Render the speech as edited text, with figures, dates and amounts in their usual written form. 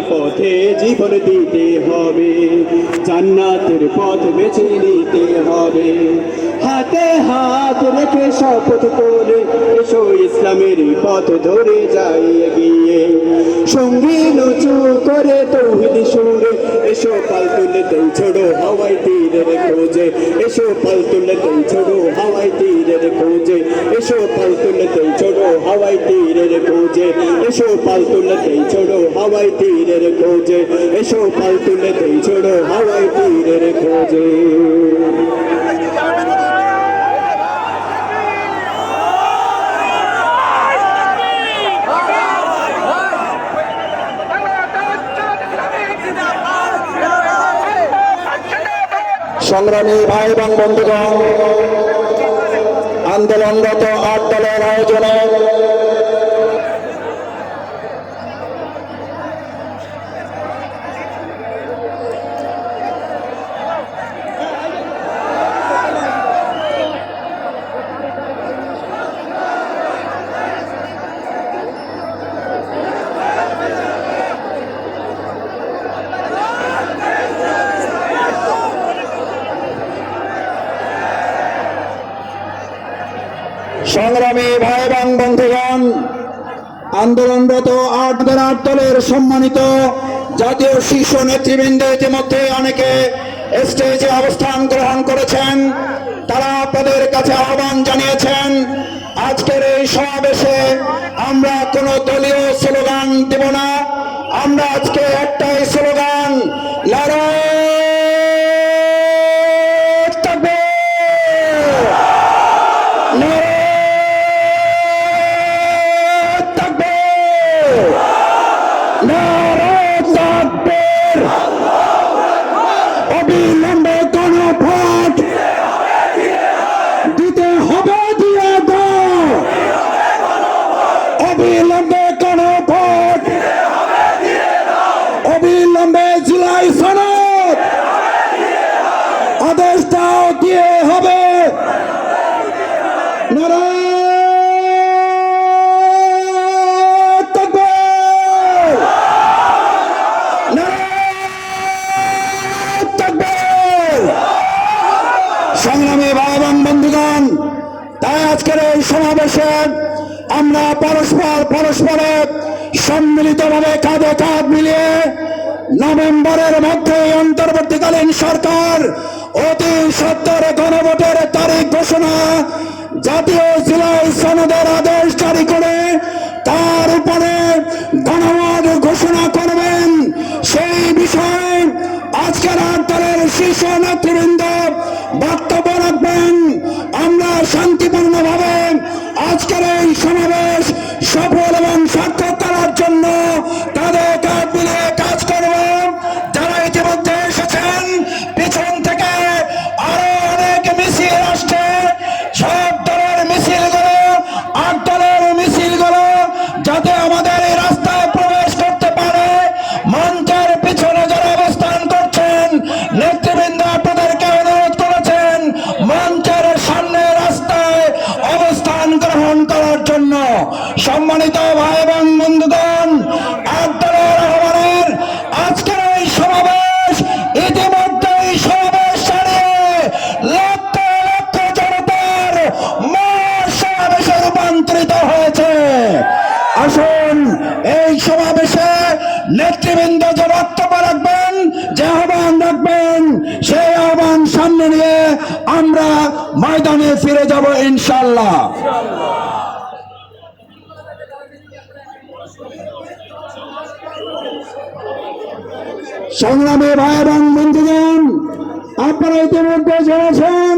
পথে জীবন দিতে হবে, জান্নাতের পথ বেছে নিতে হবে। হাতে হাত রেখে শপথ করে এসো ইসলামের পথ ধরে যাই এগিয়ে। সঙ্গী উঁচু করে তৌহিদ সুরে এসো পাল তুলতে ছোড়ো হাওয়াই তীরের খোঁজে, এসো পাল তুলতে ছোড়ো হাওয়াই তীরের খোঁজে, এসো পাল তুলতে ছোড়ো হাওয়াই তীরের খোঁজে, এসো পাল তুলতে ছোড়ো হাওয়াই তীরের খোঁজে, এসো পাল তুলতে ছোড়ো হাওয়াই তীরের খোঁজে। সংগ্রামী ভাই এবং বন্ধুগণ, আন্দোলনরত ৮ দলের আয়োজনে সংগ্রামী ভাই এবং বন্ধুগণ, আন্দোলনরত ৮ দলের সম্মানিত জাতীয় শীর্ষ নেতৃবৃন্দ ইতিমধ্যে অনেকে স্টেজে অবস্থান গ্রহণ করেছেন। তারা আপনাদের কাছে আহ্বান জানিয়েছেন, আজকের এই সমাবেশে আমরা কোনো দলীয় স্লোগান দেব না। আমরা আজকে একটাই স্লোগান, নারায়ে অবিলম্বে গণভোট দিতে হবে, দিয়ে দাও। অবিলম্বে গণভোট, অবিলম্বে জুলাই সনদ আদেশটাও দিয়ে হবে। সংগ্রামী ভাই এবং বন্ধুগণ, তাই আজকের এই সমাবেশে আমরা পরস্পরের সম্মিলিতভাবে কাঁধে কাঁধ মিলিয়ে নভেম্বরের মধ্যে অন্তর্বর্তীকালীন সরকার অতি সত্বর গণভোটের তারিখ ঘোষণা, জাতীয় জুলাই সনদের আদেশ জারি করে তার উপরে গণভোট ঘোষণা করবেন। সেই বিষয়ে আজকের ৮ দলের শীর্ষ নেতৃবৃন্দ বক্তব্য রাখবেন। আমরা শান্তিপূর্ণভাবে আজকের এই সমাবেশ সফল এবং সার্থক করার জন্য তাদের কাঁধ মিলিয়ে কাজ করব। যারা ইতিমধ্যে এসেছেন, পিছন থেকে আরো অনেক মিছিল আসছে। সব দলের মিছিলগুলো, ৮ দলের মিছিলগুলো যাতে আমাদের এই রাস্তায় প্রবেশ করতে পারে, মঞ্চের পিছনে যারা অবস্থান করছেন নেতৃবৃন্দ আপনাদেরকে অনুরোধ করেছেন মঞ্চের সামনে রাস্তায় অবস্থান গ্রহণ করার জন্য। সম্মানিত ভাই এবং বন্ধুগণ, ৮ দলের আহ্বানের আজকের এই সমাবেশ ইতিমধ্যেই সমাবেশ সারিয়ে লক্ষ লক্ষ জনতার মহাসমাবেশে রূপান্তরিত হয়েছে। আসুন এই সমাবেশে নেতৃবৃন্দ যে বক্তব্য রাখবেন, যে আহ্বান রাখবেন, সেই আহ্বান সামনে নিয়ে আমরা ময়দানে ফিরে যাব ইনশাআল্লাহ। সংগ্রামী ভাই এবং বন্ধুগণ, আপনারা ইতিমধ্যে জেনেছেন